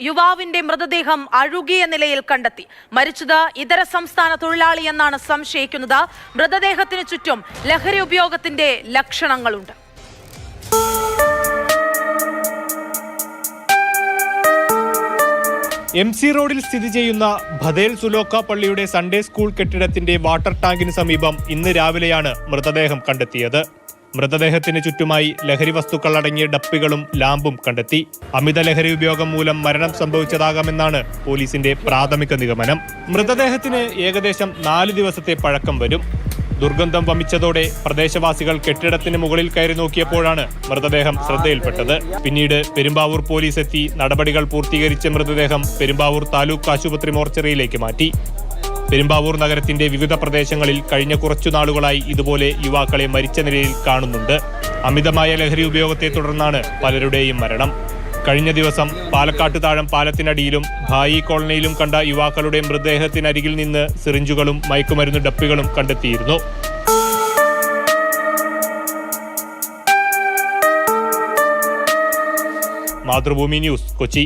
യുവാവിന്റെ മൃതദേഹം അഴുകിയ നിലയിൽ കണ്ടെത്തി. മരിച്ചത് ഇതര സംസ്ഥാന തൊഴിലാളിയെന്നാണ് സംശയിക്കുന്നത്. മൃതദേഹത്തിന് ചുറ്റും ലഹരി ഉപയോഗത്തിന്റെ ലക്ഷണങ്ങളുണ്ട്. MC റോഡിൽ സ്ഥിതി ചെയ്യുന്ന ഭദേൽ സുലോക്ക പള്ളിയുടെ സൺഡേ സ്കൂൾ കെട്ടിടത്തിന്റെ വാട്ടർ ടാങ്കിന് സമീപം ഇന്ന് രാവിലെയാണ് മൃതദേഹം കണ്ടെത്തിയത്. മൃതദേഹത്തിന് ചുറ്റുമായി ലഹരി വസ്തുക്കൾ അടങ്ങിയ ഡപ്പികളും ലാമ്പും കണ്ടെത്തി. അമിത ലഹരി ഉപയോഗം മൂലം മരണം സംഭവിച്ചതാകാമെന്നാണ് പോലീസിന്റെ പ്രാഥമിക നിഗമനം. മൃതദേഹത്തിന് ഏകദേശം 4 ദിവസത്തെ പഴക്കം വരും. ദുർഗന്ധം വമിച്ചതോടെ പ്രദേശവാസികൾ കെട്ടിടത്തിന് മുകളിൽ കയറി നോക്കിയപ്പോഴാണ് മൃതദേഹം ശ്രദ്ധയിൽപ്പെട്ടത്. പിന്നീട് പെരുമ്പാവൂർ പോലീസ് എത്തി നടപടികൾ പൂർത്തീകരിച്ച മൃതദേഹം പെരുമ്പാവൂർ താലൂക്ക് ആശുപത്രി മോർച്ചറിയിലേക്ക് മാറ്റി. പെരുമ്പാവൂർ നഗരത്തിന്റെ വിവിധ പ്രദേശങ്ങളിൽ കഴിഞ്ഞ കുറച്ചു നാളുകളായി ഇതുപോലെ യുവാക്കളെ മരിച്ച നിലയിൽ കാണുന്നുണ്ട്. അമിതമായ ലഹരി ഉപയോഗത്തെ തുടർന്നാണ് പലരുടെയും മരണം. കഴിഞ്ഞ ദിവസം പാലക്കാട്ട് താഴം പാലത്തിനടിയിലും ഭായി കോളനിയിലും കണ്ട യുവാക്കളുടെ മൃതദേഹത്തിനരികിൽ നിന്ന് സിറിഞ്ചുകളും മയക്കുമരുന്ന് ഡപ്പികളും കണ്ടെത്തിയിരുന്നു. മാതൃഭൂമി ന്യൂസ്, കൊച്ചി.